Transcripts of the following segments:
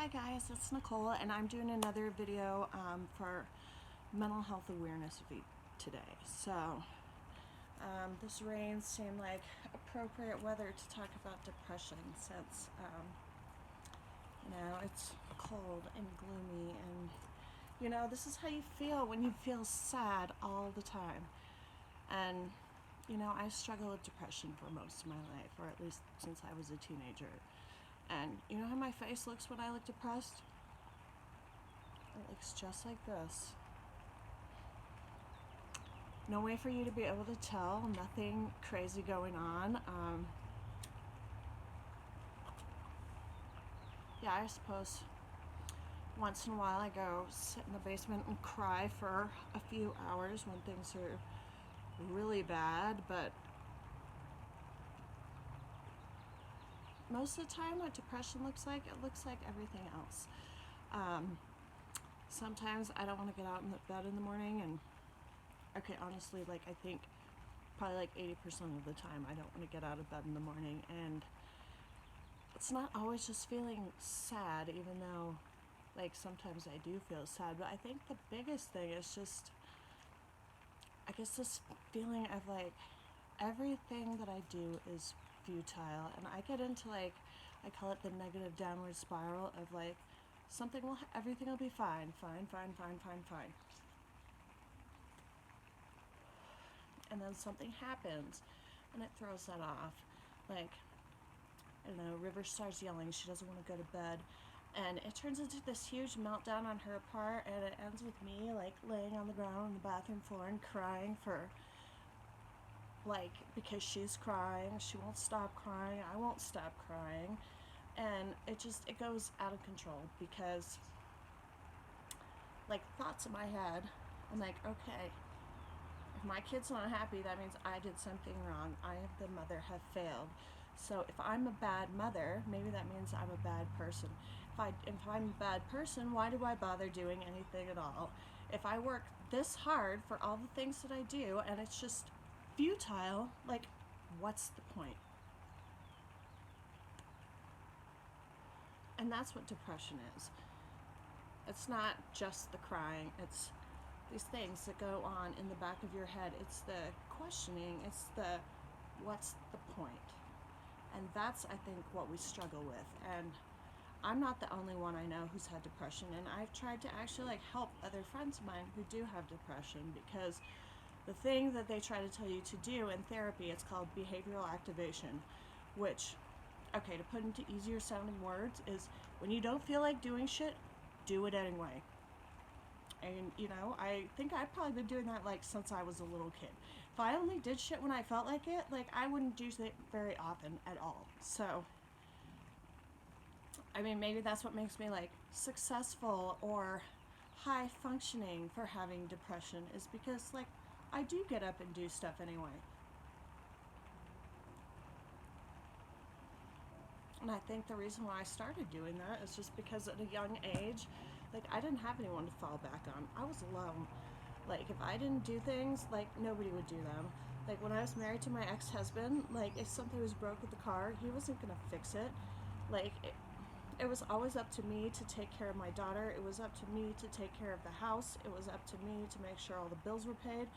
Hi guys, it's Nicole and I'm doing another video for Mental Health Awareness Week today. So this rain seemed like appropriate weather to talk about depression since it's cold and gloomy, and this is how you feel when you feel sad all the time. And I struggled with depression for most of my life, or at least since I was a teenager. And you know how my face looks when I look depressed? It looks just like this. No way for you to be able to tell, nothing crazy going on. Yeah, I suppose once in a while I go sit in the basement and cry for a few hours when things are really bad, but most of the time what depression looks like, it looks like everything else. Sometimes I don't want to get out in the bed in the morning, and honestly, I think probably 80% of the time I don't want to get out of bed in the morning, and it's not always just feeling sad, even though sometimes I do feel sad, but I think the biggest thing is just, this feeling of everything that I do is futile, and I get into I call it the negative downward spiral of everything will be fine, and then something happens and it throws that off. I don't know, River starts yelling, she doesn't want to go to bed, and it turns into this huge meltdown on her part, and it ends with me laying on the ground on the bathroom floor and crying for because she's crying, she won't stop crying, I won't stop crying, and it goes out of control because thoughts in my head, I'm okay, if my kid's not happy, that means I did something wrong. I, the mother, have failed. So if I'm a bad mother, maybe that means I'm a bad person. If I'm a bad person, why do I bother doing anything at all? If I work this hard for all the things that I do and it's just futile, what's the point? And that's what depression is. It's not just the crying, it's these things that go on in the back of your head. It's the questioning, it's the what's the point? And that's, I think, what we struggle with. And I'm not the only one I know who's had depression, and I've tried to actually help other friends of mine who do have depression, because the thing that they try to tell you to do in therapy, it's called behavioral activation, which, to put into easier sounding words, is when you don't feel like doing shit, do it anyway. And I think I've probably been doing that since I was a little kid. If I only did shit when I felt like it, I wouldn't do it very often at all. So maybe that's what makes me successful or high functioning for having depression, is because I do get up and do stuff anyway. And I think the reason why I started doing that is just because at a young age, I didn't have anyone to fall back on. I was alone. If I didn't do things, nobody would do them. When I was married to my ex-husband, if something was broke with the car, he wasn't gonna fix it. It was always up to me to take care of my daughter. It was up to me to take care of the house. It was up to me to make sure all the bills were paid.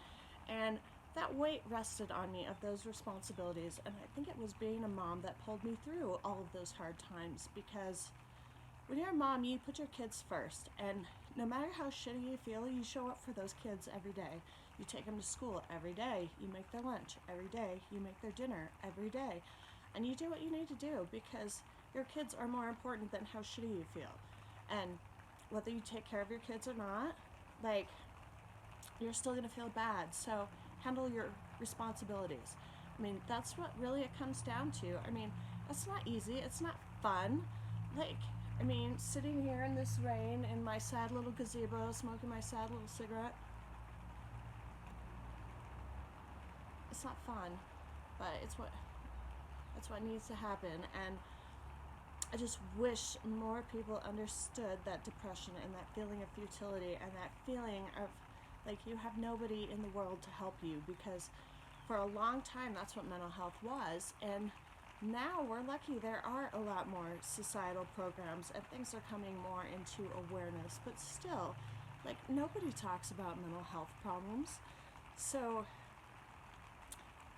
And that weight rested on me, of those responsibilities. And I think it was being a mom that pulled me through all of those hard times, because when you're a mom, you put your kids first, and no matter how shitty you feel, you show up for those kids every day. You take them to school every day, you make their lunch every day, you make their dinner every day, and you do what you need to do, because your kids are more important than how shitty you feel. And whether you take care of your kids or not, you're still gonna feel bad, so handle your responsibilities. That's what really it comes down to. It's not easy, it's not fun. Sitting here in this rain in my sad little gazebo, smoking my sad little cigarette, it's not fun, but it's what needs to happen. And I just wish more people understood that depression and that feeling of futility and that feeling of you have nobody in the world to help you, because for a long time that's what mental health was. And Now we're lucky there are a lot more societal programs and things are coming more into awareness, but still, like, nobody talks about mental health problems. So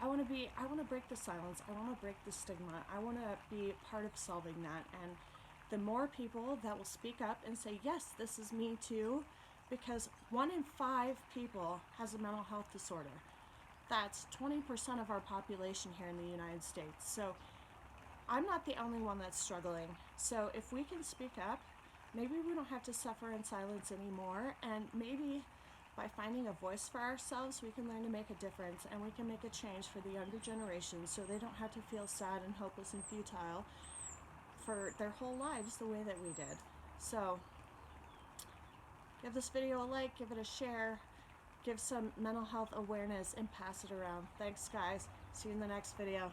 I want to break the silence. I want to break the stigma. I want to be part of solving that. And the more people that will speak up and say, yes, this is me too, because 1 in 5 people has a mental health disorder. That's 20% of our population here in the United States. So I'm not the only one that's struggling. So if we can speak up, maybe we don't have to suffer in silence anymore, and maybe by finding a voice for ourselves, we can learn to make a difference, and we can make a change for the younger generation so they don't have to feel sad and hopeless and futile for their whole lives the way that we did. So give this video a like, give it a share, give some mental health awareness, and pass it around. Thanks, guys. See you in the next video.